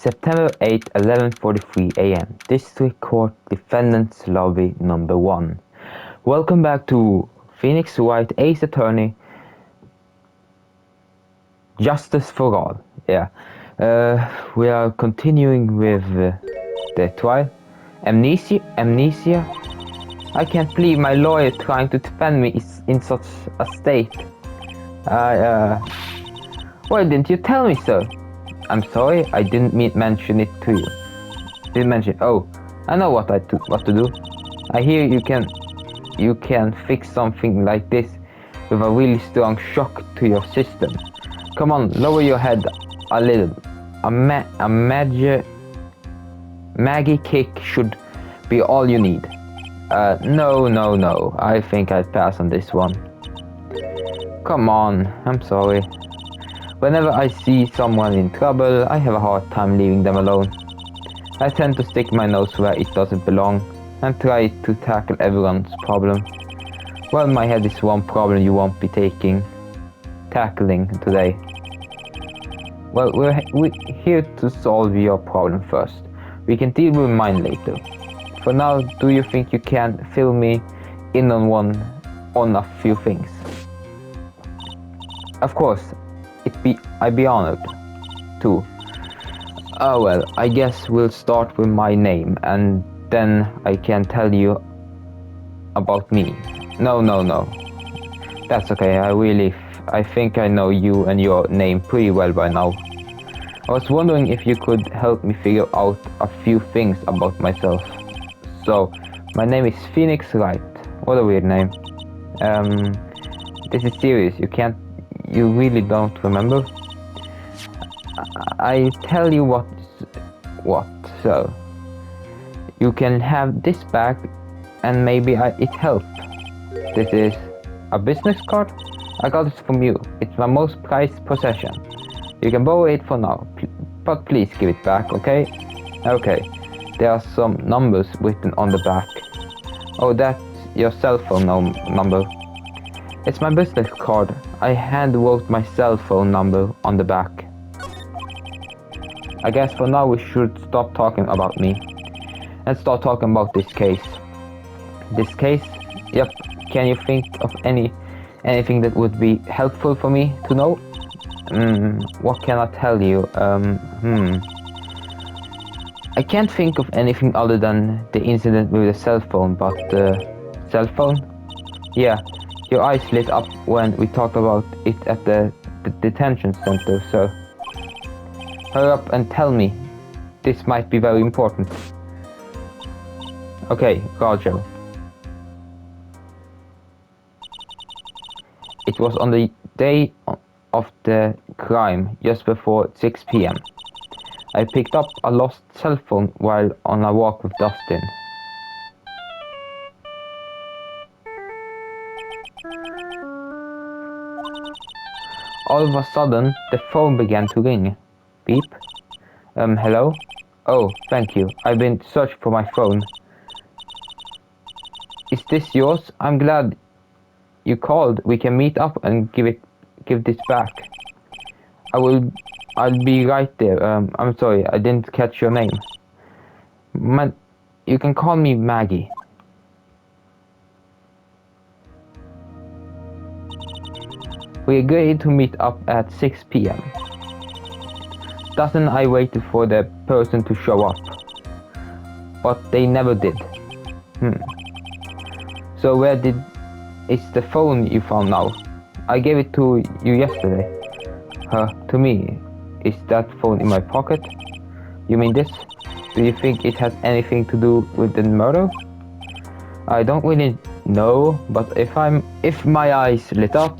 September 8, 11:43 a.m. District Court Defendant's Lobby Number 1. Welcome back to Phoenix Wright Ace Attorney. Justice for all. Yeah. We are continuing with the trial. Amnesia? I can't believe my lawyer trying to defend me is in such a state. Why didn't you tell me, sir? I'm sorry, I didn't mention it to you. Didn't mention. Oh, I know what to do. I hear you can fix something like this with a really strong shock to your system. Come on, lower your head a little. A Maggie kick should be all you need. No. I think I'd pass on this one. Come on, I'm sorry. Whenever I see someone in trouble, I have a hard time leaving them alone. I tend to stick my nose where it doesn't belong and try to tackle everyone's problem. Well, my head is one problem you won't be tackling today. Well, we're here to solve your problem first. We can deal with mine later. For now, do you think you can fill me in on a few things? Of course. I'd be honored to. Oh well, I guess we'll start with my name and then I can tell you about me. No. That's okay, I think I know you and your name pretty well by now. I was wondering if you could help me figure out a few things about myself. So, my name is Phoenix Wright. What a weird name. This is serious, you really don't remember? I tell you what, so you can have this back and maybe it helped. This is a business card. I got it from you. It's my most prized possession. You can borrow it for now, but please give it back, okay? Okay. There are some numbers written on the back. Oh, that's your cell phone number. It's my business card. I hand-wrote my cell phone number on the back. I guess for now we should stop talking about me and start talking about this case. This case? Yep. Can you think of anything that would be helpful for me to know? What can I tell you? I can't think of anything other than the incident with the cell phone, but cell phone? Yeah. Your eyes lit up when we talked about it at the detention center, so hurry up and tell me. This might be very important. Okay, Roger. It was on the day of the crime, just before 6 p.m. I picked up a lost cell phone while on a walk with Dustin. All of a sudden, the phone began to ring. Beep. Hello? Oh, thank you. I've been searching for my phone. Is this yours? I'm glad you called. We can meet up and give this back. I'll be right there. I'm sorry, I didn't catch your name. You can call me Maggie. We agreed to meet up at 6 p.m. Dustin and I waited for the person to show up, but they never did. So is the phone you found now? I gave it to you yesterday. To me. Is that phone in my pocket? You mean this? Do you think it has anything to do with the murder? I don't really know, but if my eyes lit up.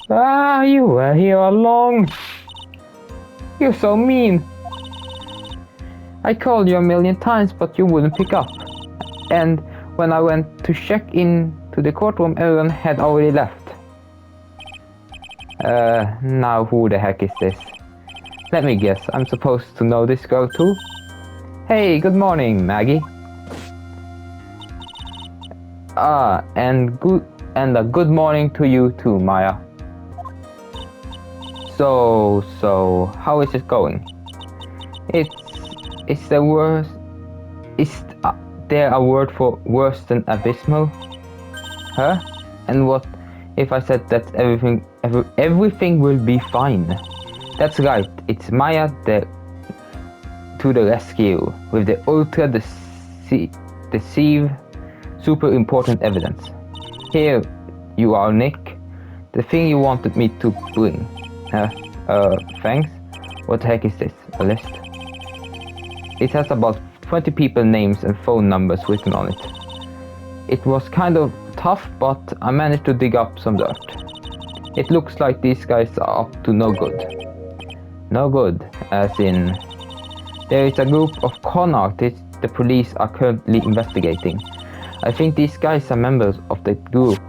You were here all along. You're so mean. I called you a million times, but you wouldn't pick up. And when I went to check in to the courtroom, everyone had already left. Now who the heck is this? Let me guess, I'm supposed to know this girl too? Hey, good morning, Maggie. And a good morning to you too, Maya. So, how is it going? It's the worst. Is there a word for worse than abysmal? Huh? And what if I said that everything will be fine? That's right. It's Maya to the rescue with the ultra deceive super important evidence. Here you are, Nick. The thing you wanted me to bring. Thanks. What the heck is this? A list? It has about 20 people names and phone numbers written on it. It was kind of tough, but I managed to dig up some dirt. It looks like these guys are up to no good. No good, as in... There is a group of con artists the police are currently investigating. I think these guys are members of the group.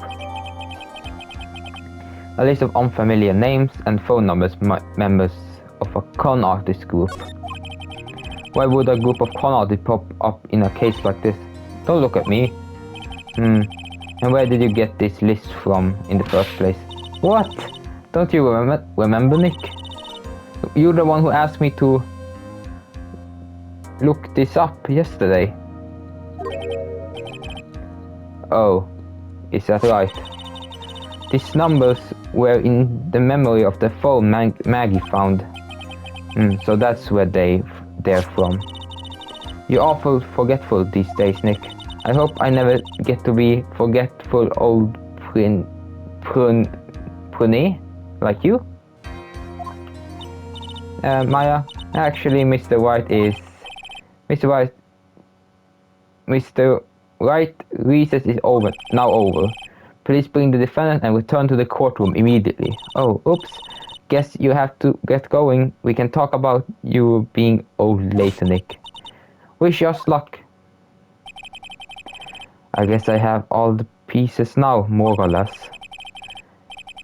A list of unfamiliar names and phone numbers members of a con artist group. Why would a group of con artists pop up in a case like this? Don't look at me. And where did you get this list from in the first place? What? Don't you remember, Nick? You're the one who asked me to look this up yesterday. Oh, is that right? These numbers were in the memory of the phone Maggie found. So that's where they're from. You're awful forgetful these days, Nick. I hope I never get to be forgetful old prune like you. Maya, actually Mr. Wright recess is now over. Please bring the defendant and return to the courtroom immediately. Oh, oops. Guess you have to get going. We can talk about you being old later, Nick. Wish us luck. I guess I have all the pieces now, more or less.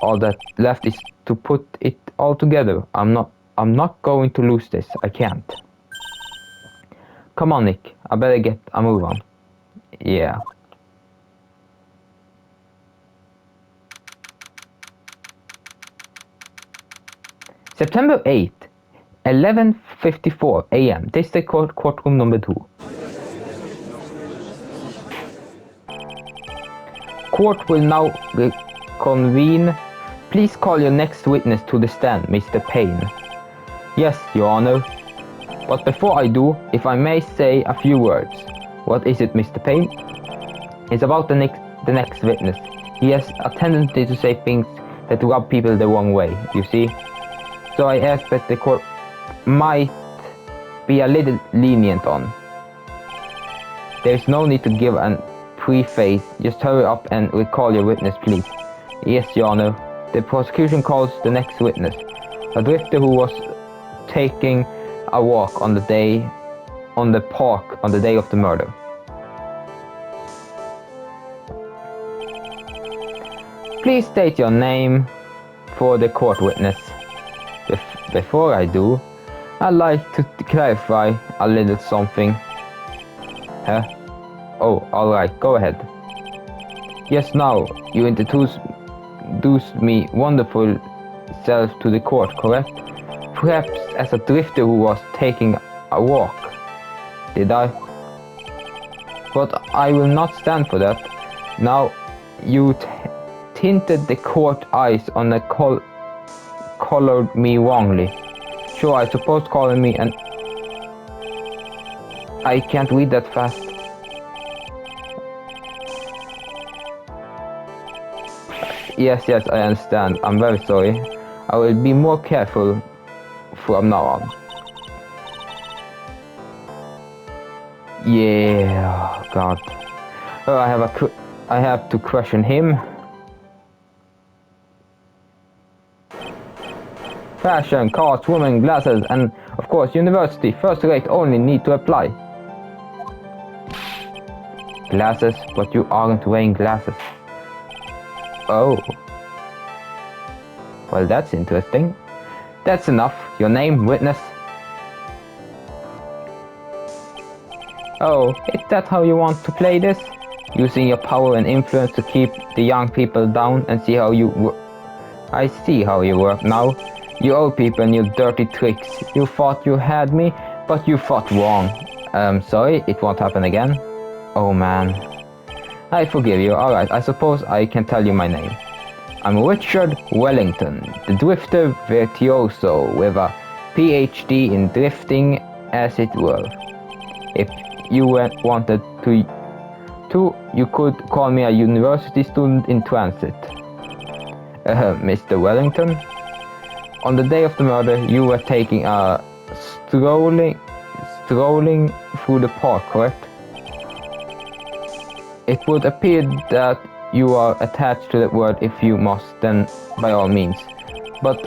All that left is to put it all together. I'm not going to lose this. I can't. Come on, Nick. I better get a move on. Yeah. September 8th, 11:54 a.m. District Court, courtroom number 2. Court will now reconvene. Please call your next witness to the stand, Mr. Payne. Yes, Your Honor. But before I do, if I may say a few words. What is it, Mr. Payne? It's about the next witness. He has a tendency to say things that rub people the wrong way, you see. So I ask that the court might be a little lenient on. There's no need to give a preface. Just hurry up and recall your witness, please. Yes, Your Honor. The prosecution calls the next witness. A drifter who was taking a walk on the park on the day of the murder. Please state your name for the court witness. Before I do, I'd like to clarify a little something. Huh? Oh, alright, go ahead. Yes, now, you introduced me wonderful self to the court, correct? Perhaps as a drifter who was taking a walk. Did I? But I will not stand for that. Now, you tinted the court eyes on the colored me wrongly. Sure, I suppose calling me an... I can't read that fast. Yes, I understand. I'm very sorry. I will be more careful from now on. Yeah, God. Oh, I have to question him. Fashion, cars, women, glasses, and of course university. First rate only need to apply. Glasses, but you aren't wearing glasses. Oh. Well, that's interesting. That's enough. Your name, witness. Oh, is that how you want to play this? Using your power and influence to keep the young people down and see how you work. I see how you work now. You old people and your dirty tricks. You thought you had me? But you thought wrong. Sorry, it won't happen again. Oh man. I forgive you. Alright, I suppose I can tell you my name. I'm Richard Wellington, the drifter virtuoso with a PhD in drifting, as it were. If you wanted to, you could call me a university student in transit. Mr. Wellington, on the day of the murder, you were taking a strolling through the park, correct? It would appear that you are attached to the word if you must, then by all means. But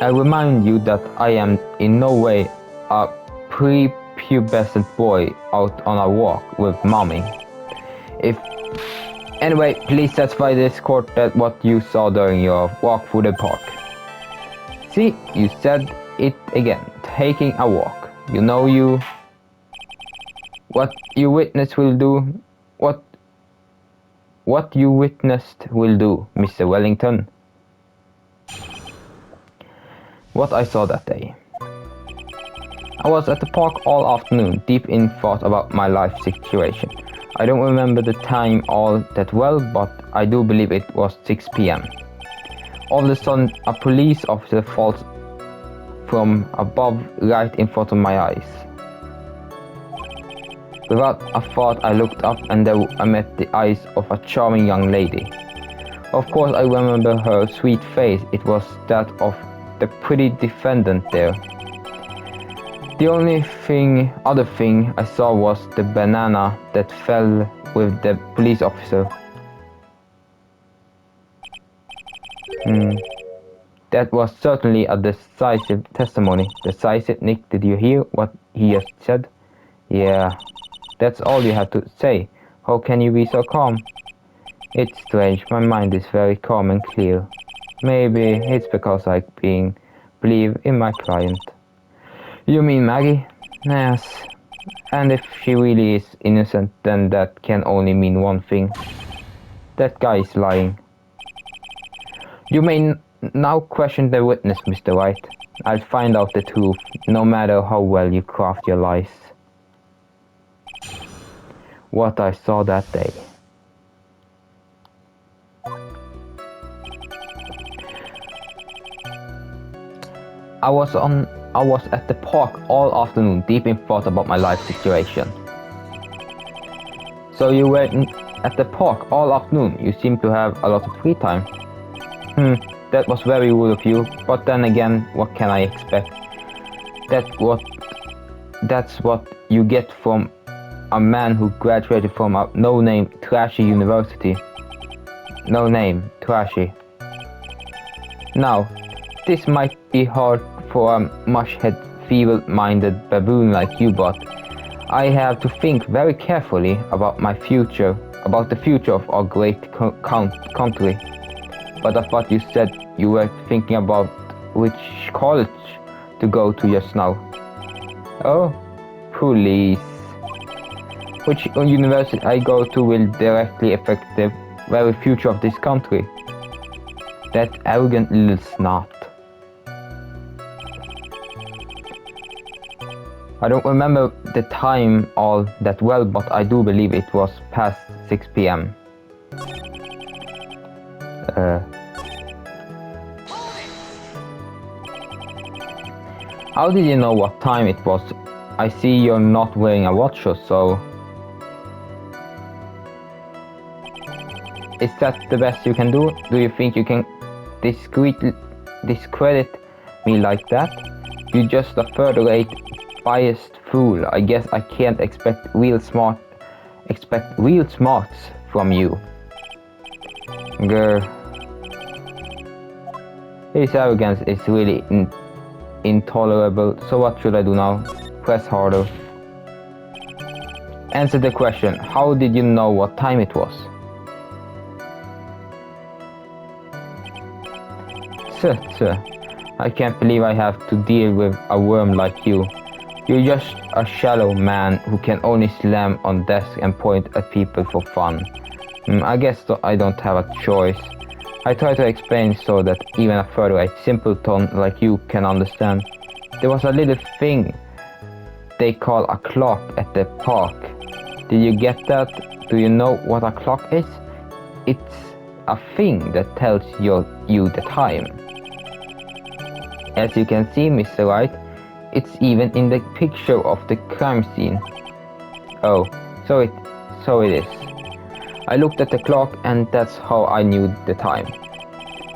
I remind you that I am in no way a prepubescent boy out on a walk with mommy. Anyway, please satisfy this court that what you saw during your walk through the park. See, you said it again, taking a walk. You know what you witnessed will do. What you witnessed will do, Mr. Wellington. What I saw that day. I was at the park all afternoon, deep in thought about my life situation. I don't remember the time all that well, but I do believe it was 6 p.m. All of a sudden, a police officer falls from above right in front of my eyes. Without a thought, I looked up and there I met the eyes of a charming young lady. Of course, I remember her sweet face. It was that of the pretty defendant there. The only other thing I saw was the banana that fell with the police officer. That was certainly a decisive testimony. Decisive, Nick, did you hear what he just said? Yeah, that's all you have to say. How can you be so calm? It's strange, my mind is very calm and clear. Maybe it's because I believe in my client. You mean Maggie? Yes. And if she really is innocent, then that can only mean one thing. That guy is lying. You may now question the witness, Mr. Wright. I'll find out the truth, no matter how well you craft your lies. What I saw that day. I was at the park all afternoon, deep in thought about my life situation. So you were at the park all afternoon. You seem to have a lot of free time. That was very rude of you, but then again, what can I expect? That's what you get from a man who graduated from a no-name, trashy university. No name, trashy. Now, this might be hard for a mush-head, feeble-minded baboon like you, but I have to think very carefully about my future, about the future of our great country. But I thought you said you were thinking about which college to go to just now. Oh, police. Which university I go to will directly affect the very future of this country. That arrogant little snot. I don't remember the time all that well, but I do believe it was past 6 p.m. How did you know what time it was? I see you're not wearing a watch or so. Is that the best you can do? Do you think you can discredit me like that? You're just a third-rate, biased fool. I guess I can't expect real smarts from you. Grr. His arrogance is really intolerable, so what should I do now? Press harder. Answer the question. How did you know what time it was? Sir, I can't believe I have to deal with a worm like you. You're just a shallow man who can only slam on desks and point at people for fun. I guess I don't have a choice. I try to explain so that even a third-rate simpleton like you can understand. There was a little thing they call a clock at the park. Did you get that? Do you know what a clock is? It's a thing that tells you the time. As you can see, Mr. Wright, it's even in the picture of the crime scene. Oh, so it is. I looked at the clock and that's how I knew the time.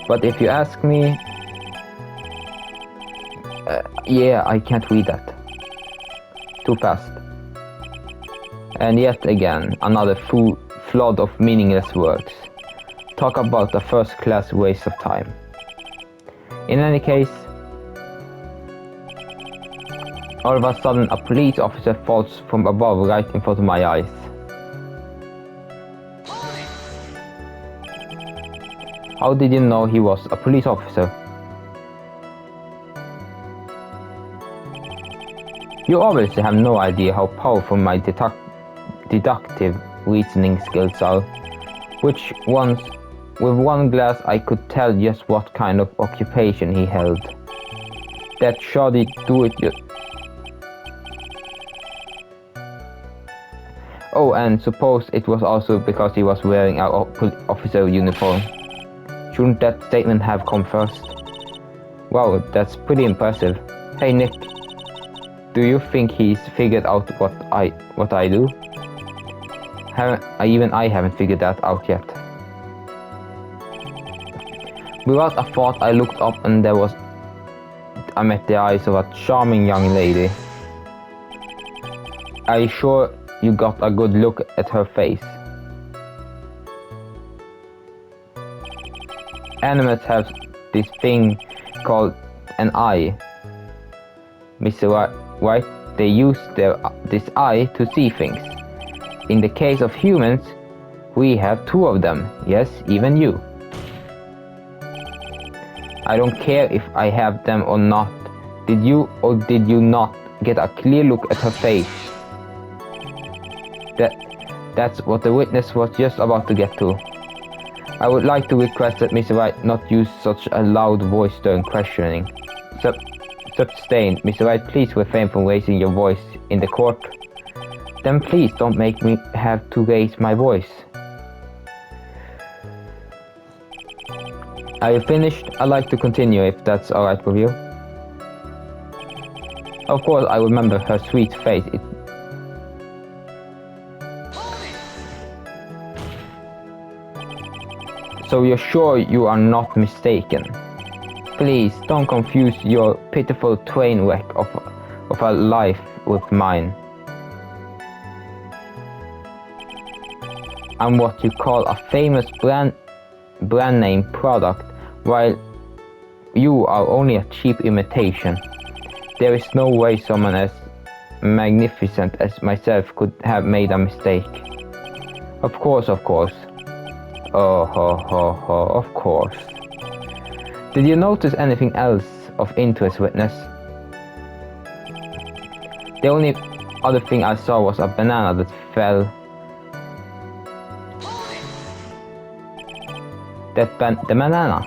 But if you ask me, yeah, I can't read that. Too fast. And yet again, another flood of meaningless words. Talk about a first-class waste of time. In any case, all of a sudden a police officer falls from above right in front of my eyes. How did you know he was a police officer? You obviously have no idea how powerful my deductive reasoning skills are, with one glance I could tell just what kind of occupation he held. That shoddy Oh, and suppose it was also because he was wearing an officer uniform. Shouldn't that statement have come first? Wow, that's pretty impressive. Hey Nick, do you think he's figured out what I do? Even I haven't figured that out yet. Without a thought, I looked up and I met the eyes of a charming young lady. Are you sure you got a good look at her face? Animals have this thing called an eye. Mr. Wright, they use this eye to see things. In the case of humans, we have two of them. Yes, even you. I don't care if I have them or not. Did you or did you not get a clear look at her face? That's what the witness was just about to get to. I would like to request that Mr. Wright not use such a loud voice during questioning. Sustained. Mr. Wright, please refrain from raising your voice in the court. Then please don't make me have to raise my voice. Are you finished? I'd like to continue if that's alright with you. Of course, I remember her sweet face. So you're sure you are not mistaken? Please don't confuse your pitiful train wreck of a life with mine. I'm what you call a famous brand name product, while you are only a cheap imitation. There is no way someone as magnificent as myself could have made a mistake. Of course. Oh, of course. Did you notice anything else of interest, witness? The only other thing I saw was a banana that fell. The banana?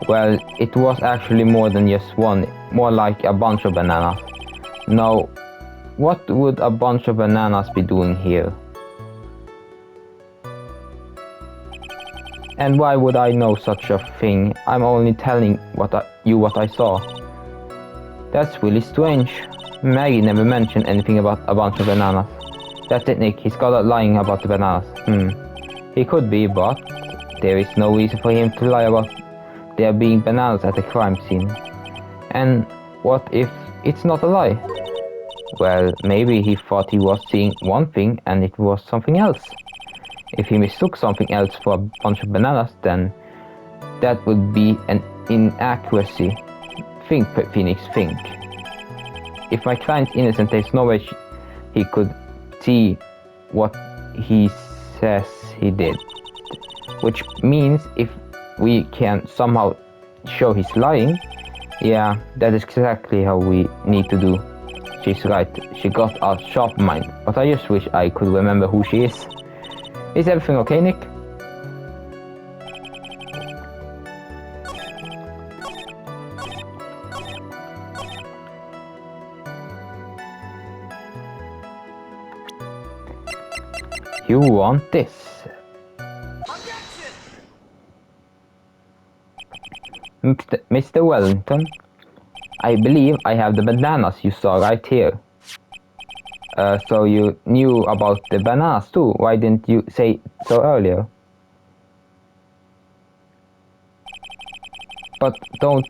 Well, it was actually more than just one, more like a bunch of bananas. Now, what would a bunch of bananas be doing here? And why would I know such a thing? I'm only telling what I saw. That's really strange. Maggie never mentioned anything about a bunch of bananas. That's it, Nick. He's got a lying about the bananas. He could be, but there is no reason for him to lie about there being bananas at the crime scene. And what if it's not a lie? Well, maybe he thought he was seeing one thing and it was something else. If he mistook something else for a bunch of bananas, then that would be an inaccuracy. Think, Phoenix, think. If my client's innocent, there's no way he could see what he says he did. Which means if we can somehow show he's lying, yeah, that is exactly how we need to do. She's right, she got a sharp mind, but I just wish I could remember who she is. Is everything okay, Nick? You want this? Mr. Wellington, I believe I have the bananas you saw right here. So you knew about the bananas too? Why didn't you say so earlier? But don't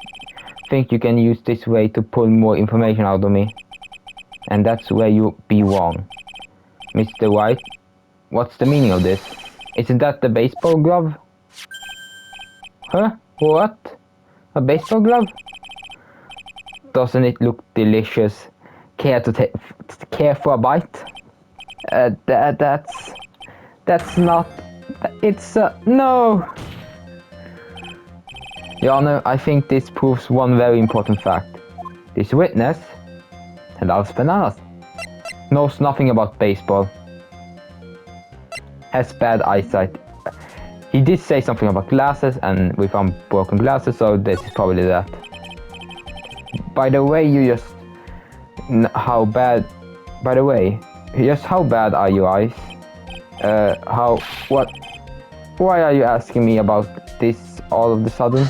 think you can use this way to pull more information out of me. And that's where you be wrong. Mr. Wright, what's the meaning of this? Isn't that the baseball glove? Huh? What? A baseball glove? Doesn't it look delicious? Care for a bite? That's not... It's no! Your Honor, I think this proves one very important fact. This witness loves bananas, knows nothing about baseball, has bad eyesight. He did say something about glasses, and we found broken glasses, so this is probably that. By the way, how bad are your eyes? Why are you asking me about this all of a sudden?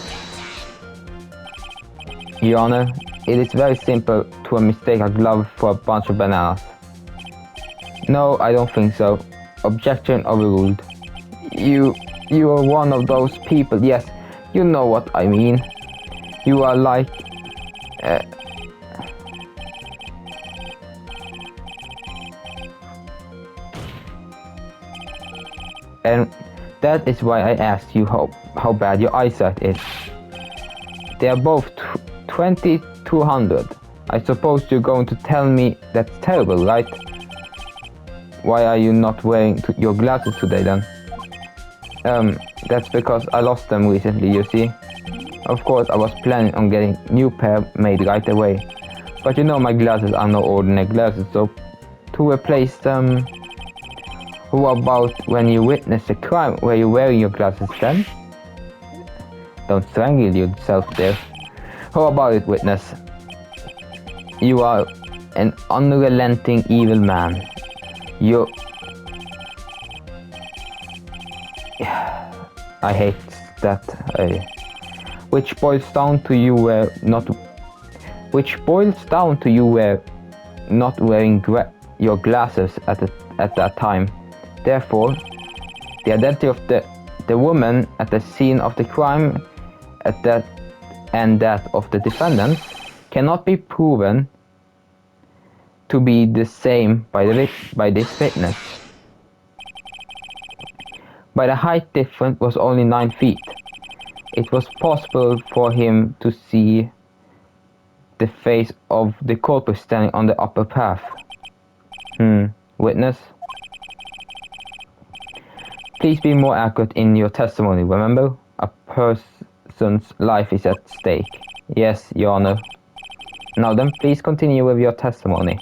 Your Honor, it is very simple to mistake a glove for a bunch of bananas. No, I don't think so. Objection overruled. You are one of those people, yes, you know what I mean. You are like... And that is why I asked you how bad your eyesight is. They are both 20/200. I suppose you're going to tell me that's terrible, right? Why are you not wearing your glasses today then? That's because I lost them recently, you see. Of course, I was planning on getting new pair made right away. But you know my glasses are no ordinary glasses, so to replace them... Who about when you witness a crime? Were you wearing your glasses then? Don't strangle yourself there. How about it, witness? You are an unrelenting evil man. I hate that. Which boils down to you were not wearing your glasses at that time. Therefore, the identity of the woman at the scene of the crime and that of the defendant cannot be proven to be the same by this witness. But the height difference was only 9 feet. It was possible for him to see the face of the culprit standing on the upper path. Witness? Please be more accurate in your testimony, remember? A person's life is at stake. Yes, Your Honor. Now then, please continue with your testimony.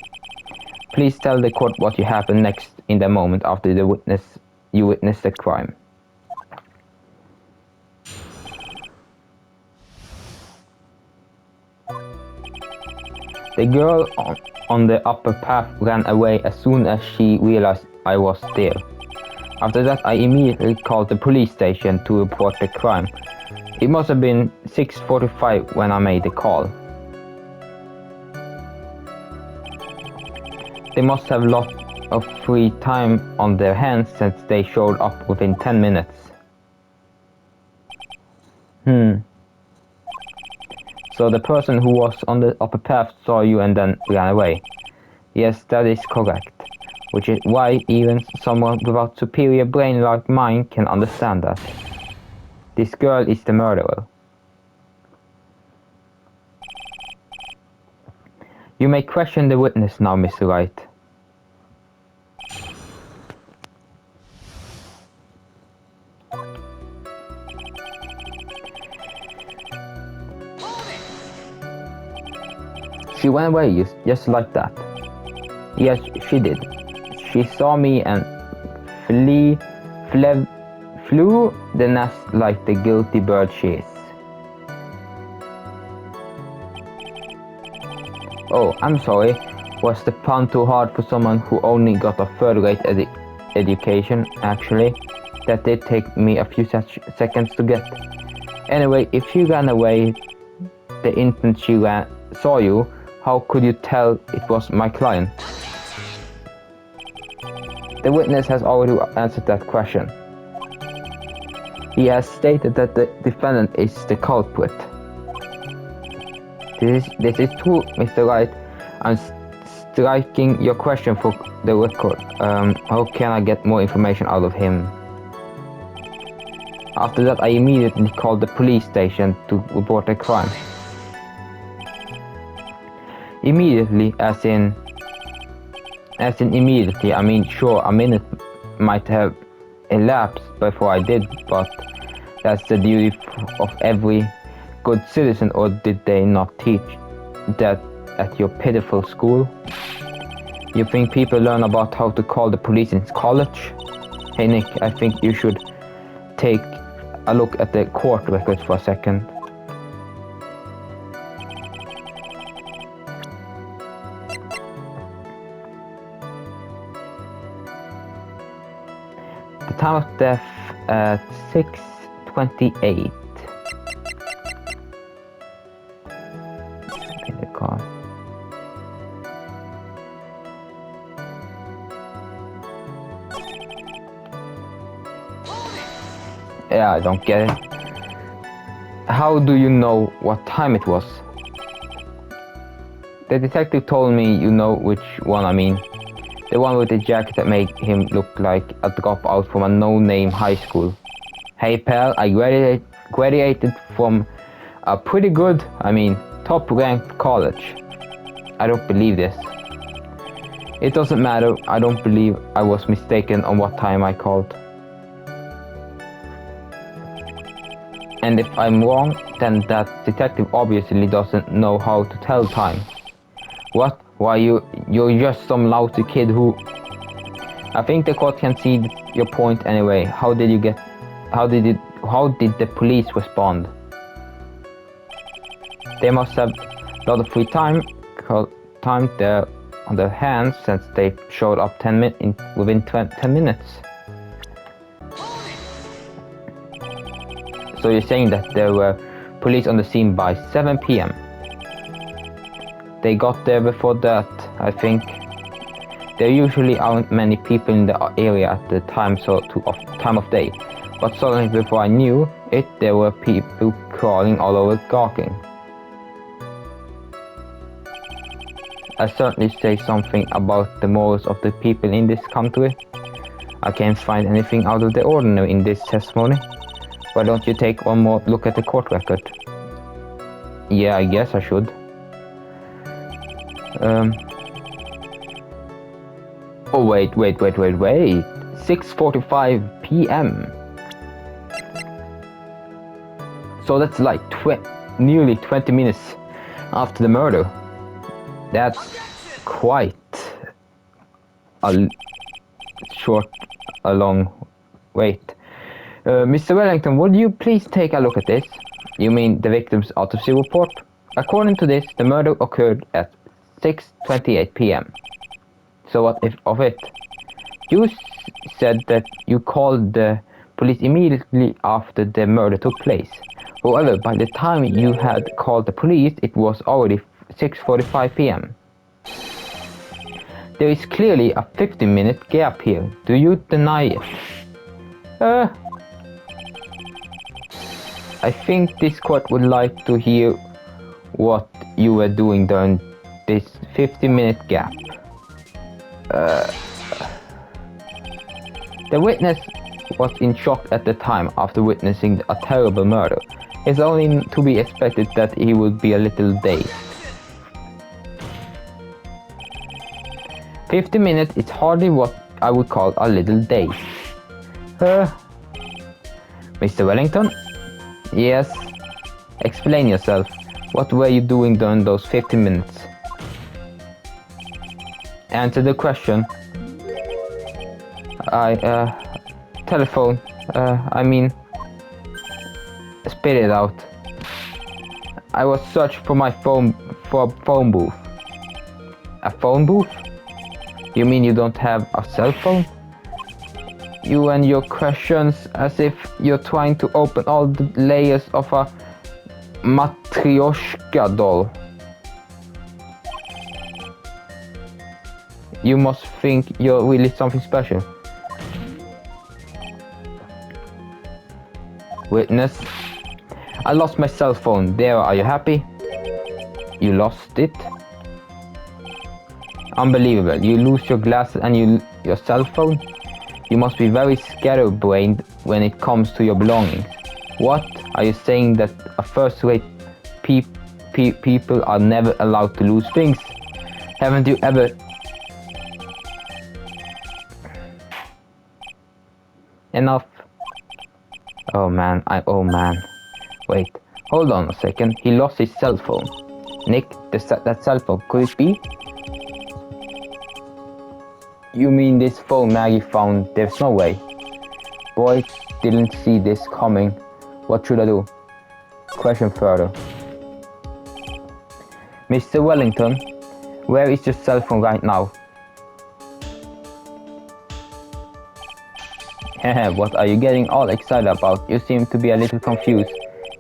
Please tell the court what happened next in the moment after you witnessed the crime. The girl on the upper path ran away as soon as she realized I was there. After that, I immediately called the police station to report the crime. It must have been 6:45 when I made the call. They must have lots of free time on their hands since they showed up within 10 minutes. So the person who was on the upper path saw you and then ran away. Yes, that is correct. Which is why even someone without superior brain like mine can understand that. This girl is the murderer. You may question the witness now, Mr. Wright. She went away just like that. Yes, she did. She saw me and flew the nest like the guilty bird she is. Oh, I'm sorry. Was the pun too hard for someone who only got a third-rate education, actually. That did take me a few seconds to get. Anyway, if she ran away the instant she saw you, how could you tell it was my client? The witness has already answered that question. He has stated that the defendant is the culprit. This is true, Mr. Wright. I'm striking your question for the record. How can I get more information out of him? After that, I immediately called the police station to report a crime. Immediately, as in immediately, I mean, sure, a minute might have elapsed before I did, but that's the duty of every good citizen, or did they not teach that at your pitiful school? You think people learn about how to call the police in college? Hey Nick, I think you should take a look at the court records for a second. The time of death at 6:28. In the car. Yeah, I don't get it. How do you know what time it was? The detective told me you know which one I mean. The one with the jacket that made him look like a dropout from a no-name high school. Hey pal, I graduated from a pretty good, top-ranked college. I don't believe this. It doesn't matter, I don't believe I was mistaken on what time I called. And if I'm wrong, then that detective obviously doesn't know how to tell time. What? Why you're just some lousy kid who... I think the court can see your point anyway. How did the police respond? They must have a lot of free time there on their hands since they showed up within 10 minutes. So you're saying that there were police on the scene by 7 p.m. They got there before that, I think. There usually aren't many people in the area at the time of day, but suddenly before I knew it, there were people crawling all over gawking. I certainly say something about the morals of the people in this country. I can't find anything out of the ordinary in this testimony. Why don't you take one more look at the court record? Yeah, I guess I should. Oh wait. 6:45 p.m. So that's like nearly 20 minutes after the murder. That's quite a long wait. Mr. Wellington, would you please take a look at this? You mean the victim's autopsy report? According to this, the murder occurred at 6:28 p.m. So what of it? You said that you called the police immediately after the murder took place. However, by the time you had called the police, it was already 6:45 p.m. There is clearly a 15-minute gap here. Do you deny it? I think this court would like to hear what you were doing during this 15-minute gap. The witness was in shock at the time after witnessing a terrible murder. It's only to be expected that he would be a little dazed. 50 minutes is hardly what I would call a little dazed. Mr. Wellington? Yes? Explain yourself. What were you doing during those 15 minutes? Answer the question. Telephone. Spit it out. I was searching for my phone for a phone booth. A phone booth? You mean you don't have a cell phone? You and your questions, as if you're trying to open all the layers of a matryoshka doll. You must think you're really something special. Witness. I lost my cell phone. There, are you happy? You lost it? Unbelievable. You lose your glasses and your cell phone? You must be very scatterbrained when it comes to your belongings. What? Are you saying that a first-rate people are never allowed to lose things? Haven't you ever... Enough. Oh man, Wait, hold on a second. He lost his cell phone. Nick, that cell phone, could it be? You mean this phone Maggie found? There's no way. Boy, didn't see this coming. What should I do? Question further. Mr. Wellington, where is your cell phone right now? What are you getting all excited about? You seem to be a little confused.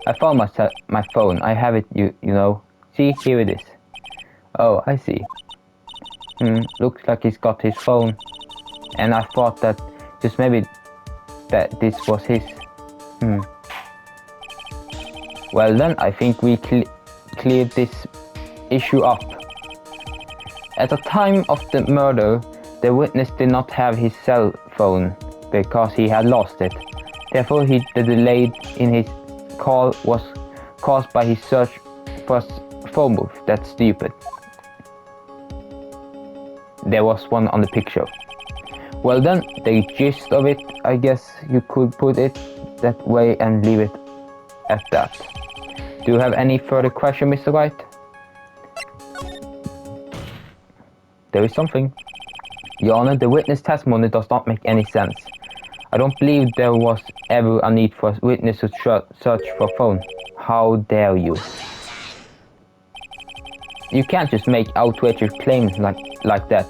I found my phone. I have it, you know. See, here it is. Oh, I see. Looks like he's got his phone. And I thought that just maybe that this was his. Well then, I think we cleared this issue up. At the time of the murder, the witness did not have his cell phone because he had lost it. Therefore, the delay in his call was caused by his search for a phone booth. That's stupid. There was one on the picture. Well then, the gist of it, I guess you could put it that way and leave it at that. Do you have any further question, Mr. Wright? There is something. Your Honor, the witness testimony does not make any sense. I don't believe there was ever a need for a witness to search for a phone. How dare you? You can't just make outrageous claims like that.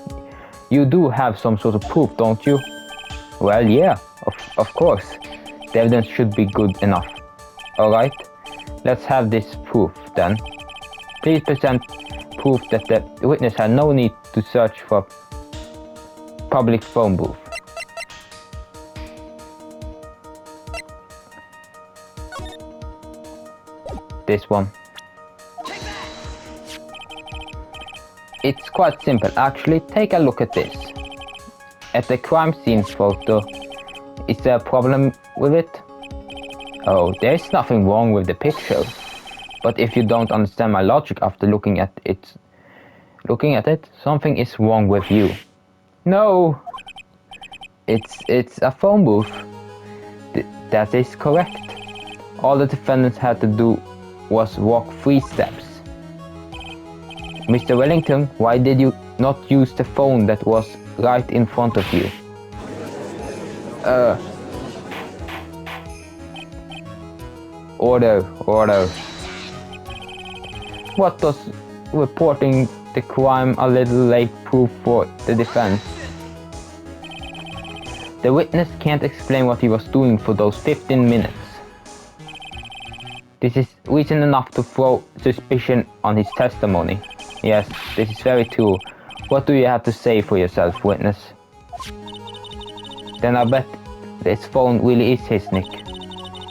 You do have some sort of proof, don't you? Well, yeah, of course. The evidence should be good enough. Alright, let's have this proof then. Please present proof that the witness had no need to search for a public phone booth. This one. It's quite simple, actually. Take a look at this. At the crime scene photo, is there a problem with it? Oh, there's nothing wrong with the picture. But if you don't understand my logic after looking at it, something is wrong with you. No! It's a phone booth. That is correct. All the defendants had to do was walk 3 steps. Mr. Wellington, why did you not use the phone that was right in front of you? Order. What does reporting the crime a little late prove for the defense? The witness can't explain what he was doing for those 15 minutes. This is reason enough to throw suspicion on his testimony. Yes, this is very true. What do you have to say for yourself, witness? Then I bet this phone really is his, Nick.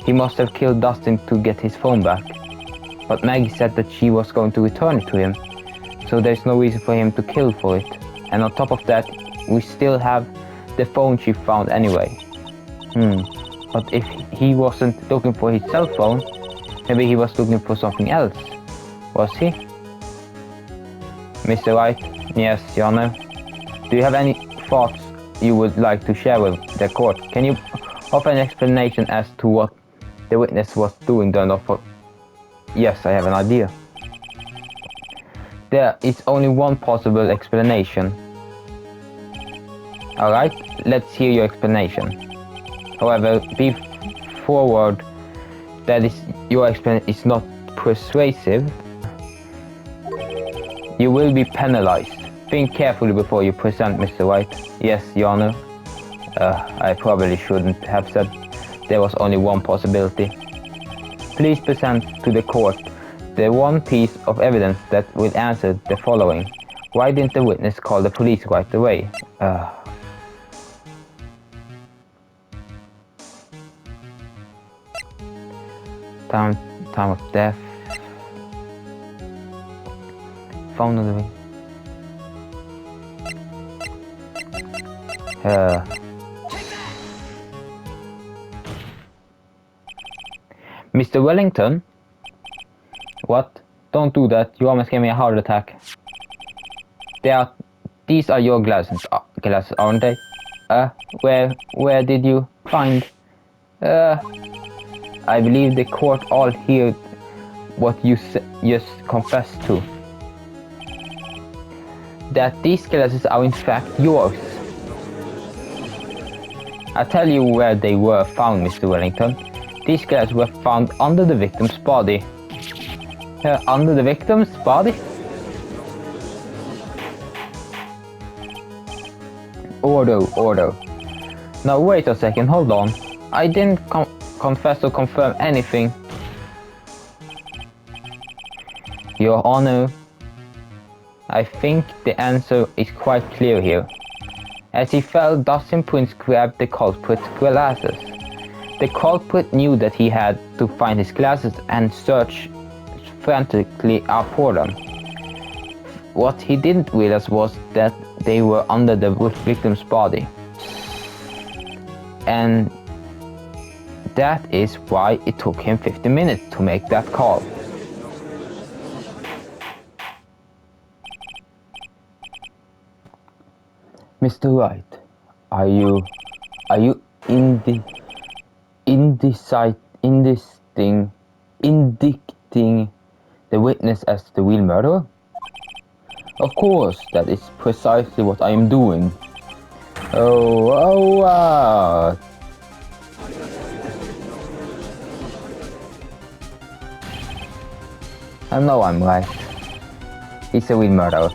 He must have killed Dustin to get his phone back. But Maggie said that she was going to return it to him, so there's no reason for him to kill for it. And on top of that, we still have the phone she found anyway. But if he wasn't looking for his cell phone, maybe he was looking for something else. Was he? Mr. Wright? Yes, Your Honor. Do you have any thoughts you would like to share with the court? Can you offer an explanation as to what the witness was doing during the... Yes, I have an idea. There is only one possible explanation. Alright, let's hear your explanation. However, be forward that your explanation is not persuasive. You will be penalized. Think carefully before you present, Mr. Wright. Yes, Your Honor. I probably shouldn't have said there was only one possibility. Please present to the court the one piece of evidence that will answer the following. Why didn't the witness call the police right away? Time of death. Found on the way. Mr. Wellington? What? Don't do that. You almost gave me a heart attack. These are your glasses, aren't they? Where did you find? I believe the court all heard what you just confessed to. That these glasses are in fact yours. I'll tell you where they were found, Mr. Wellington. These glasses were found under the victim's body. Under the victim's body? Order. Now wait a second, hold on. I didn't confess or confirm anything. Your Honor, I think the answer is quite clear here. As he fell, Dustin Prince grabbed the culprit's glasses. The culprit knew that he had to find his glasses and search frantically out for them. What he didn't realize was that they were under the victim's body. And that is why it took him 50 minutes to make that call. Mr. Wright, are you indicting the witness as the real murderer? Of course, that is precisely what I am doing. I know I'm right. He's a real murderer.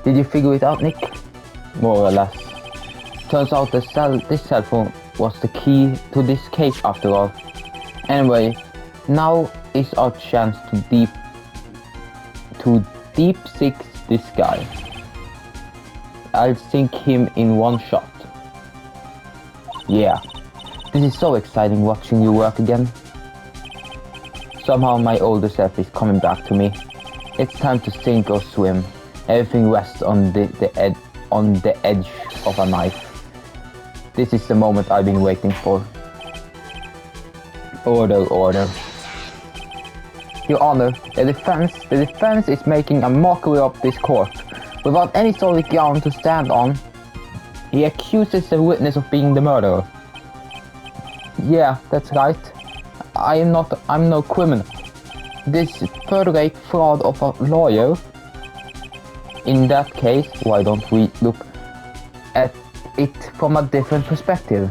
Did you figure it out, Nick? More or less. Turns out this cell phone was the key to this case after all. Anyway, now is our chance to deep six this guy. I'll sink him in one shot. Yeah, this is so exciting watching you work again. Somehow my older self is coming back to me. It's time to sink or swim. Everything rests on the edge of a knife. This is the moment I've been waiting for. Order. Your Honor, the defense is making a mockery of this court. Without any solid ground to stand on, he accuses the witness of being the murderer. Yeah, that's right. I'm no criminal. This third-rate fraud of a lawyer. In that case, why don't we look at it from a different perspective?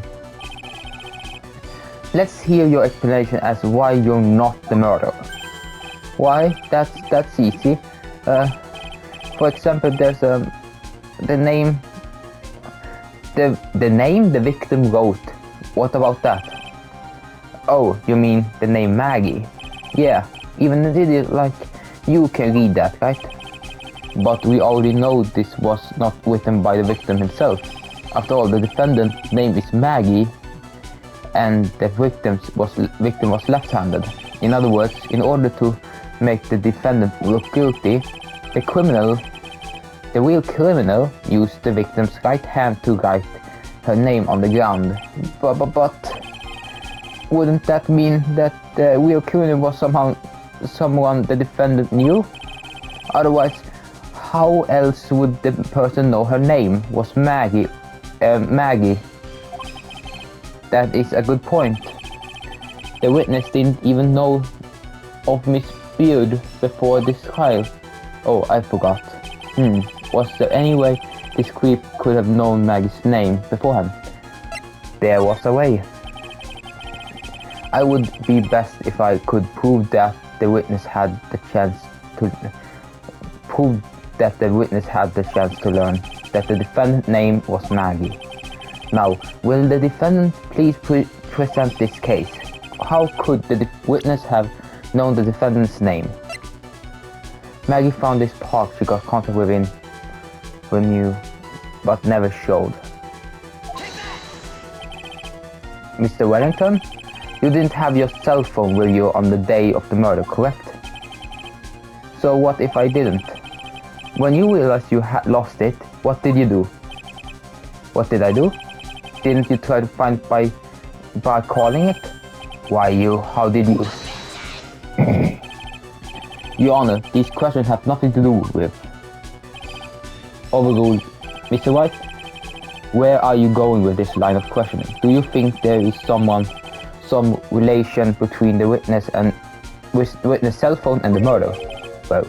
Let's hear your explanation as why you're not the murderer. Why? That's easy. For example, there's the name the victim wrote. What about that? Oh, you mean the name Maggie? Yeah, even an idiot like you can read that, right? But we already know this was not written by the victim himself. After all, the defendant's name is Maggie, and the victim was left-handed. In other words, in order to make the defendant look guilty, the real criminal used the victim's right hand to write her name on the ground. But wouldn't that mean that the real criminal was someone the defendant knew? Otherwise, how else would the person know her name was Maggie? Maggie. That is a good point. The witness didn't even know of Miss Beard before this trial. Oh, I forgot. Was there any way this creep could have known Maggie's name beforehand? There was a way. I would be best if I could prove that the witness had the chance to learn that the defendant's name was Maggie. Now, will the defendant please present this case? How could the witness have known the defendant's name? Maggie found this park. She got contact with him when you, but never showed. Mr. Wellington, you didn't have your cell phone with you on the day of the murder, correct? So what if I didn't? When you realized you had lost it, what did you do? What did I do? Didn't you try to find it by calling it? Why how did you? Your Honor, these questions have nothing to do with. Overruled. Mr. Wright, where are you going with this line of questioning? Do you think there is some relation between the witness and witness cell phone and the murder? Well,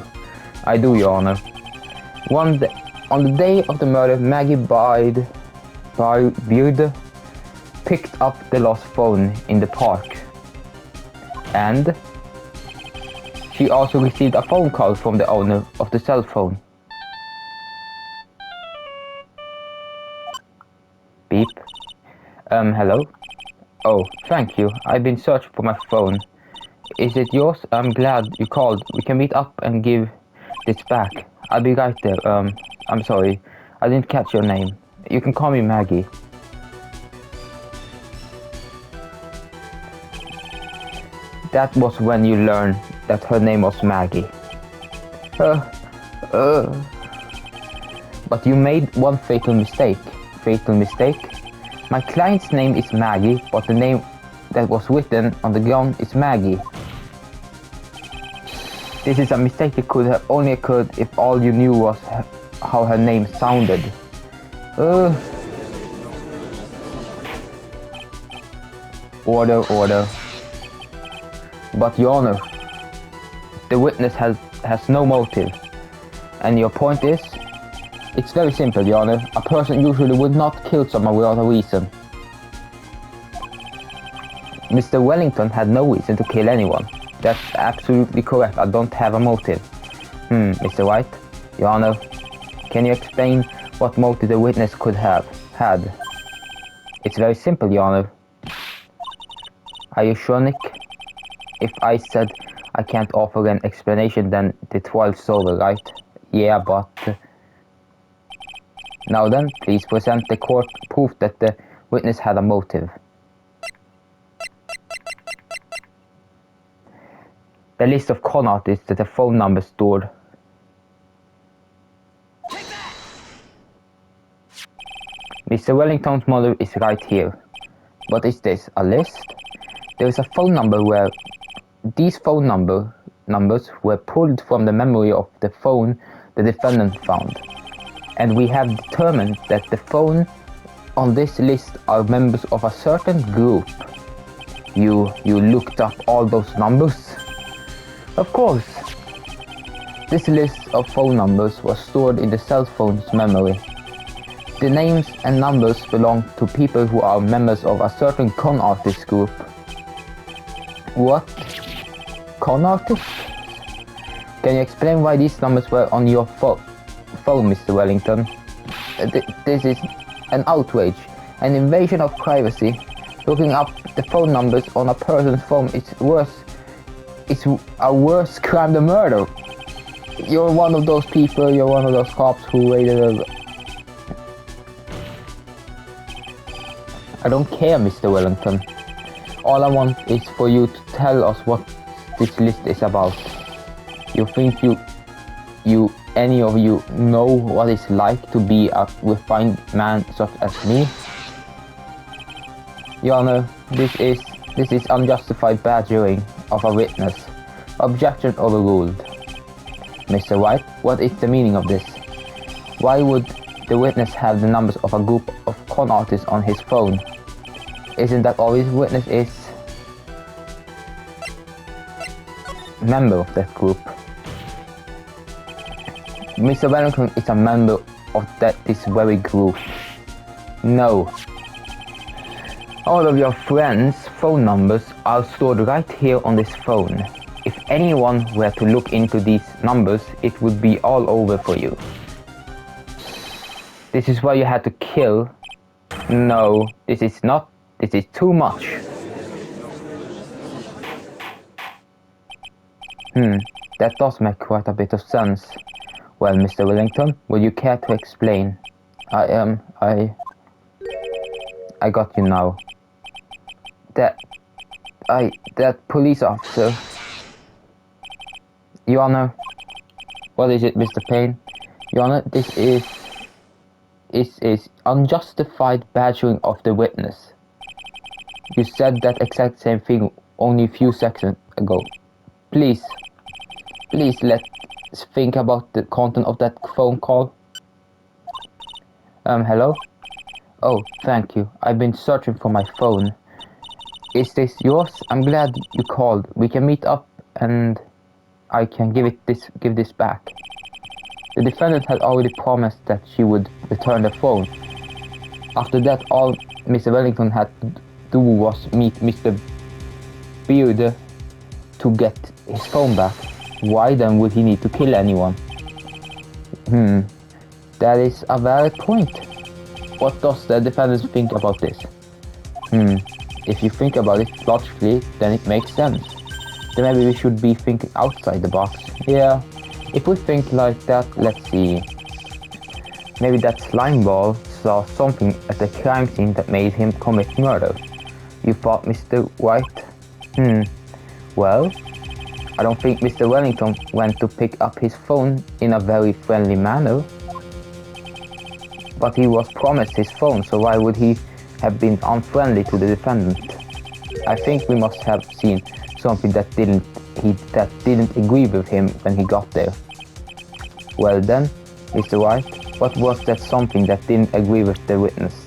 I do, Your Honor. On the day of the murder, Maggie Beard picked up the lost phone in the park, and she also received a phone call from the owner of the cell phone. Beep. Hello? Oh, thank you. I've been searching for my phone. Is it yours? I'm glad you called. We can meet up and give this back. I'll be right there. I'm sorry. I didn't catch your name. You can call me Maggie. That was when you learned that her name was Maggie. But you made one fatal mistake. Fatal mistake? My client's name is Maggie, but the name that was written on the ground is Maggie. This is a mistake that could have only occurred if all you knew was how her name sounded. Order. But Your Honor, the witness has no motive. And your point is? It's very simple, Your Honor. A person usually would not kill someone without a reason. Mr. Wellington had no reason to kill anyone. That's absolutely correct. I don't have a motive. Mr. Wright, Your Honor, can you explain what motive the witness could have had? It's very simple, Your Honor. Are you sure, Nick? If I said I can't offer an explanation, then the trial's over, right? Yeah, but... Now then, please present the court proof that the witness had a motive. The list of con artists that the phone number stored. Mr. Wellington's mother is right here. What is this, a list? There is a phone number where these phone numbers were pulled from the memory of the phone the defendant found. And we have determined that the phone on this list are members of a certain group. You looked up all those numbers? Of course. This list of phone numbers was stored in the cell phone's memory. The names and numbers belong to people who are members of a certain con artist group. What? Con artists? Can you explain why these numbers were on your phone, Mr. Wellington? This is an outrage, an invasion of privacy. Looking up the phone numbers on a person's phone is worse. It's a worse crime than murder. You're one of those people, you're one of those cops who waited. I don't care, Mr. Wellington. All I want is for you to tell us what this list is about. You think any of you know what it's like to be a refined man such as me? Your Honor, this is unjustified badgering of a witness. Objection overruled. Mr. Wright, what is the meaning of this? Why would the witness have the numbers of a group of con artists on his phone? Isn't that all his witness is? Member of that group. Mr. Wellington is a member of this very group. No. All of your friends' phone numbers are stored right here on this phone. If anyone were to look into these numbers, it would be all over for you. This is why you had to kill No, this is not. This is too much. That does make quite a bit of sense. Well, Mr. Wellington, would you care to explain? I got you now. That police officer. Your Honor, what is it, Mr. Payne? Your Honor, this is unjustified badgering of the witness. You said that exact same thing only a few seconds ago. Please let's think about the content of that phone call. Hello? Oh, thank you. I've been searching for my phone. Is this yours? I'm glad you called. We can meet up and I can give this back. The defendant had already promised that she would return the phone. After that, all Mr. Wellington had to do was meet Mr. Beard to get his phone back. Why then would he need to kill anyone? That is a valid point. What does the defendant think about this? If you think about it logically, then it makes sense. Then maybe we should be thinking outside the box. Yeah, if we think like that, let's see. Maybe that slime ball saw something at the crime scene that made him commit murder. You thought, Mr. White? Well, I don't think Mr. Wellington went to pick up his phone in a very friendly manner. But he was promised his phone, so why would he have been unfriendly to the defendant? I think we must have seen something that didn't agree with him when he got there. Well then, Mr. White, what was that something that didn't agree with the witness?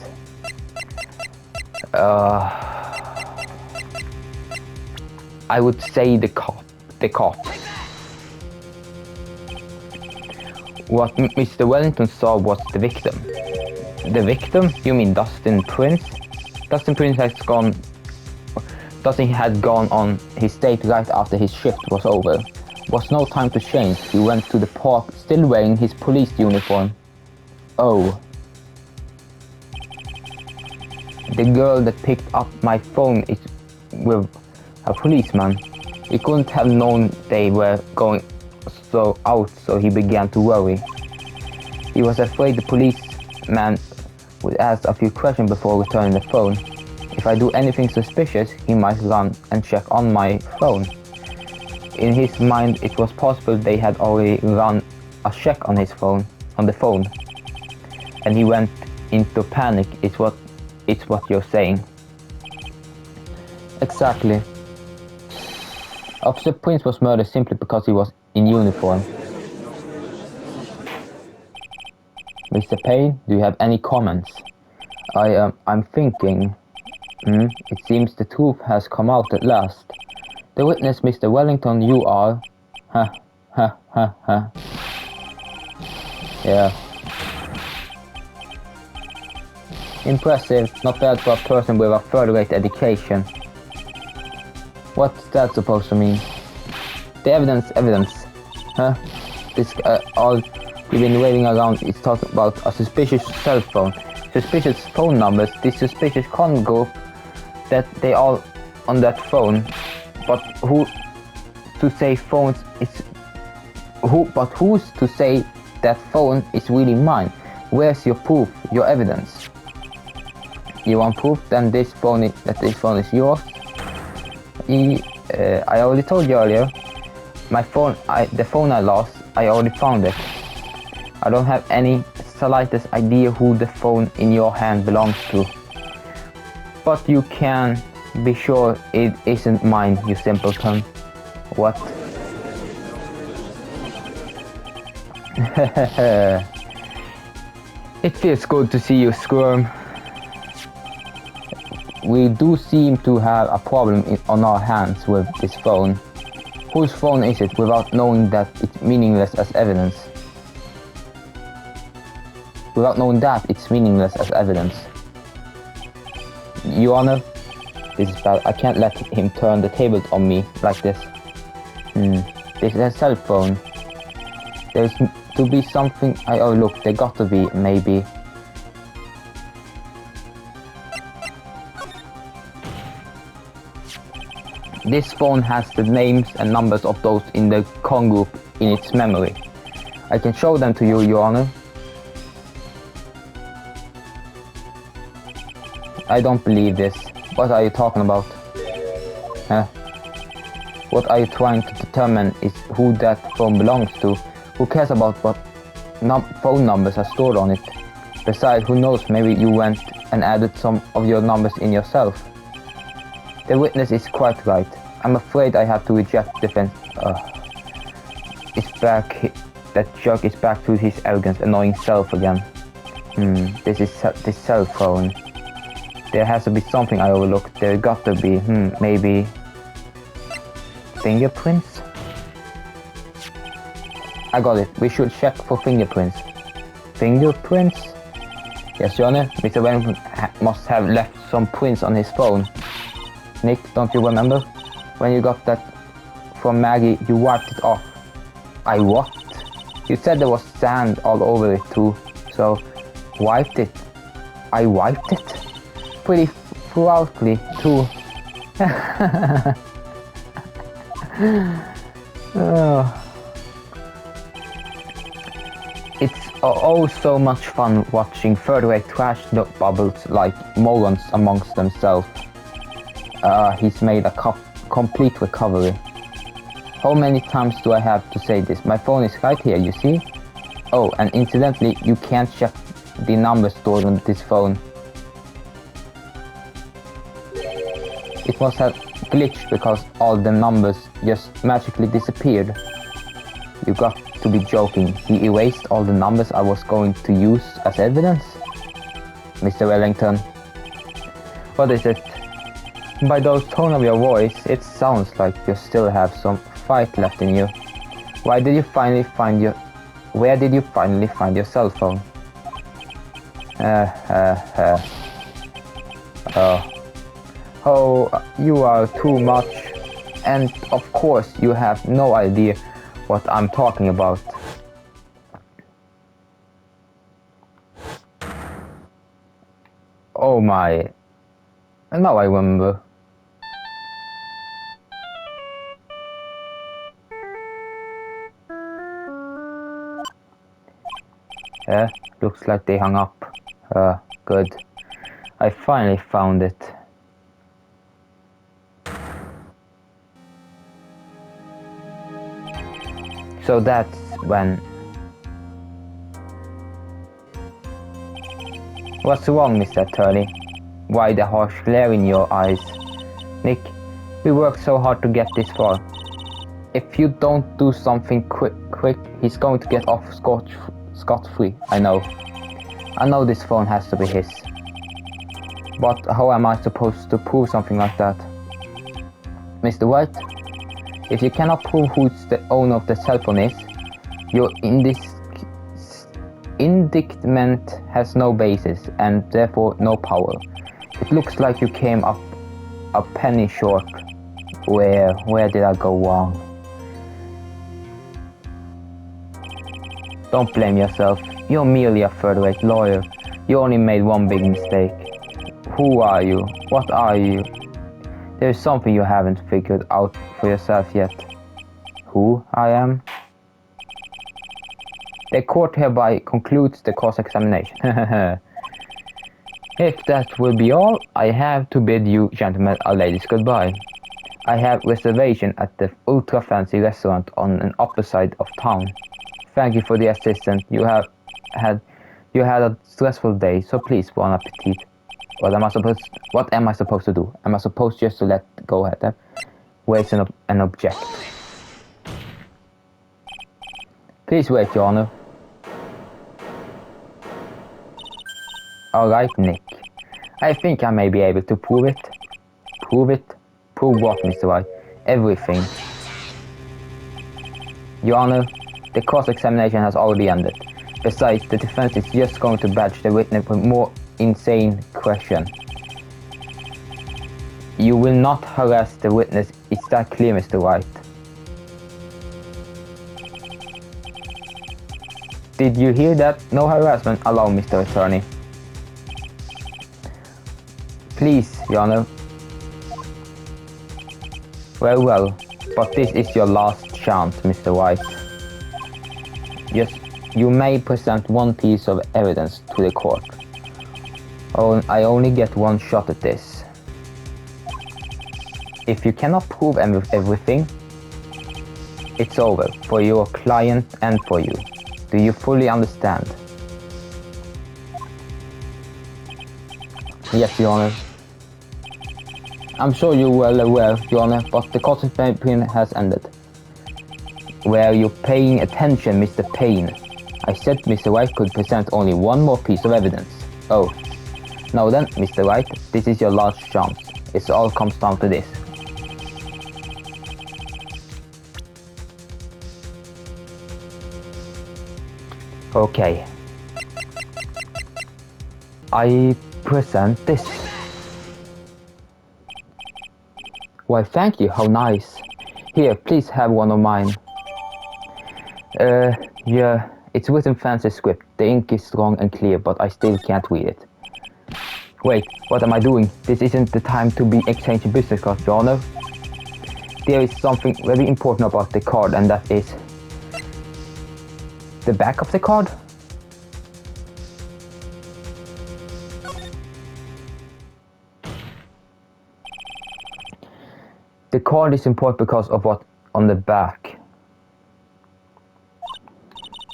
I would say the cop. What Mr. Wellington saw was the victim. The victim? You mean Dustin Prince? Dustin Prince had gone on his date right after his shift was over. Was no time to change. He went to the park still wearing his police uniform. Oh. The girl that picked up my phone is with a policeman. He couldn't have known they were going out, so he began to worry. He was afraid the policeman would ask a few questions before returning the phone. If I do anything suspicious, he might run and check on my phone. In his mind, it was possible they had already run a check on his phone, on the phone. And he went into panic, it's what you're saying. Exactly. Officer Prince was murdered simply because he was in uniform. Mr. Payne, do you have any comments? I'm thinking. It seems the truth has come out at last. The witness, Mr. Wellington, you are... Yeah. Impressive, not bad for a person with a third-rate education. What's that supposed to mean? The evidence. Huh? This, all we've been waving around is talking about a suspicious cell phone. Suspicious phone numbers, this suspicious con group, that they all on that phone. But who's to say that phone is really mine? Where's your proof, your evidence? You want proof? Then this phone is yours. I already told you earlier. My phone, the phone I lost, I already found it. I don't have any slightest idea who the phone in your hand belongs to. But you can be sure it isn't mine, you simpleton. What? It feels good to see you squirm. We do seem to have a problem on our hands with this phone. Whose phone is it without knowing that it's meaningless as evidence? Without knowing that it's meaningless as evidence. Your Honor, this is bad. I can't let him turn the tables on me like this. This is a cell phone. There's to be something. Oh look, there got to be, maybe. This phone has the names and numbers of those in the con group in its memory. I can show them to you, Your Honor. I don't believe this. What are you talking about? Huh? What are you trying to determine is who that phone belongs to? Who cares about what phone numbers are stored on it? Besides, who knows, maybe you went and added some of your numbers in yourself. The witness is quite right. I'm afraid I have to reject defense. It's back. That jerk is back to his arrogant, annoying self again. This cell phone. There has to be something I overlooked. There got to be, maybe fingerprints? I got it. We should check for fingerprints. Fingerprints? Yes, Your Honor. Mr. Wellington must have left some prints on his phone. Nick, don't you remember? When you got that from Maggie, you wiped it off. I what? You said there was sand all over it too, so wiped it. I wiped it? Pretty thoroughly too. It's oh so much fun watching third-rate trash bubbles like morons amongst themselves. He's made a complete recovery. How many times do I have to say this? My phone is right here, you see? Oh, and incidentally, you can't check the numbers stored on this phone. It must have glitched because all the numbers just magically disappeared. You got to be joking. He erased all the numbers I was going to use as evidence? Mr. Wellington. What is it? By the tone of your voice, it sounds like you still have some fight left in you. Where did you finally find your cell phone? Oh, you are too much. And of course you have no idea what I'm talking about. Oh my. Now I remember. Looks like they hung up. Good. I finally found it. So that's when... What's wrong, Mr. Attorney? Why the harsh glare in your eyes? Nick, we worked so hard to get this far. If you don't do something quick, he's going to get off scot-free. I know this phone has to be his. But how am I supposed to prove something like that? Mr. Wright, if you cannot prove who the owner of the cell phone is, your indictment has no basis and therefore no power. It looks like you came up a penny short. Where did I go wrong? Don't blame yourself. You're merely a third-rate lawyer. You only made one big mistake. Who are you? What are you? There's something you haven't figured out for yourself yet. Who I am? The court hereby concludes the cross-examination. If that will be all, I have to bid you gentlemen and ladies goodbye. I have reservation at the ultra-fancy restaurant on an upper side of town. Thank you for the assistance. You had a stressful day, so please, bon appetit. What am I supposed to do? Am I supposed just to let go ahead? Wait and object. Please wait, Your Honor. Alright, Nick. I think I may be able to prove it. Prove it? Prove what, Mr. Wright? Everything. Your Honor, the cross-examination has already ended. Besides, the defense is just going to badge the witness with more insane questions. You will not harass the witness. Is that clear, Mr. Wright? Did you hear that? No harassment allowed, Mr. Attorney. Please, Your Honor. Very well, but this is your last chance, Mr. White. Yes, you may present one piece of evidence to the court. Oh, I only get one shot at this. If you cannot prove everything, it's over for your client and for you. Do you fully understand? Yes, Your Honor. I'm sure you're well aware, Your Honor, but the court's opinion has ended. Were you paying attention, Mr. Payne? I said Mr. White could present only one more piece of evidence. Oh. Now then, Mr. White, this is your last chance. It all comes down to this. Okay. I present this. Why, thank you, how nice. Here, please have one of mine. Yeah, it's written fancy script. The ink is strong and clear, but I still can't read it. Wait, what am I doing? This isn't the time to be exchanging business cards, Your Honor. There is something very important about the card, and that is the back of the card. The card is important because of what on the back.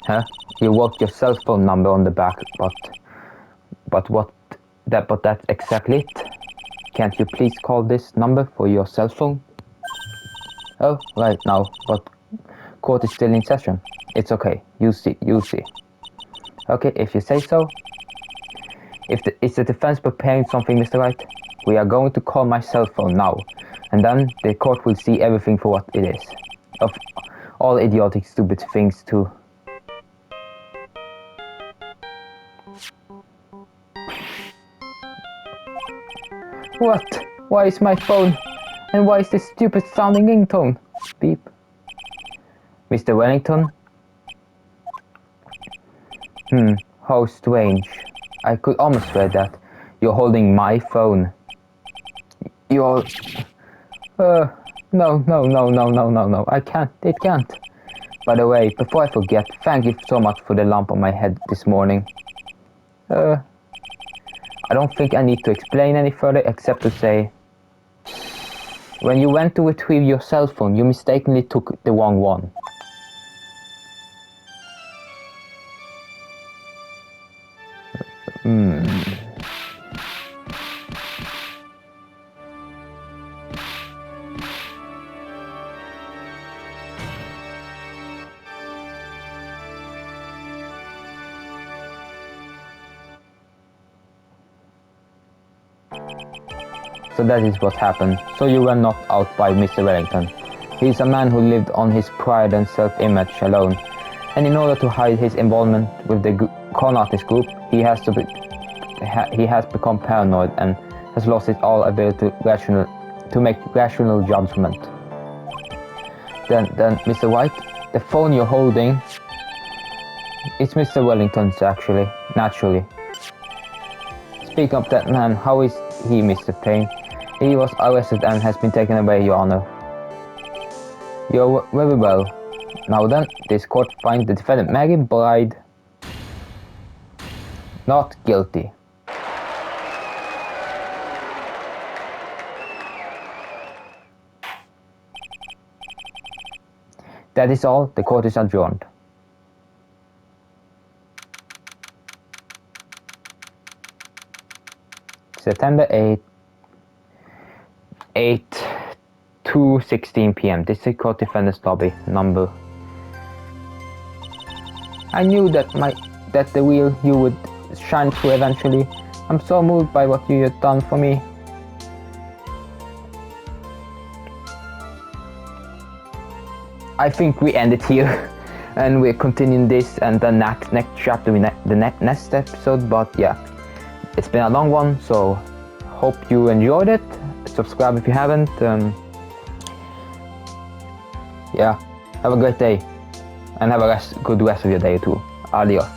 Huh? You wrote your cell phone number on the back, but that's exactly it. Can't you please call this number for your cell phone? Oh, right now, but court is still in session. It's okay, you see. Okay, if you say so. Is the defense preparing something, Mr. Wright? We are going to call my cell phone now, and then the court will see everything for what it is. Of all idiotic, stupid things too. What? Why is my phone? And why is this stupid sounding ringtone? Beep. Mr. Wellington? How strange. I could almost swear that you're holding my phone. You're... No. I can't. It can't. By the way, before I forget, thank you so much for the lamp on my head this morning. I don't think I need to explain any further except to say, when you went to retrieve your cell phone, you mistakenly took the wrong one. So that is what happened. So you were knocked out by Mr. Wellington. He is a man who lived on his pride and self-image alone. And in order to hide his involvement with the con artist group, he has become paranoid and has lost his all ability to make rational judgment. Then Mr. White, the phone you're holding, it's Mr. Wellington's actually, naturally. Speaking of that man, how is he, Mr. Payne? He was arrested and has been taken away, Your Honor. You're very well. Now then, this court finds the defendant Maggie Bride not guilty. That is all. The court is adjourned. September 2:16 p.m. District Court Defendant's Lobby, number. I knew that the wheel you would shine through eventually. I'm so moved by what you have done for me. I think we end it here, and we're continuing this and the next chapter in the next episode. But yeah, it's been a long one, so hope you enjoyed it. Subscribe if you haven't. Yeah, have a great day, and have a good rest of your day too. Adios.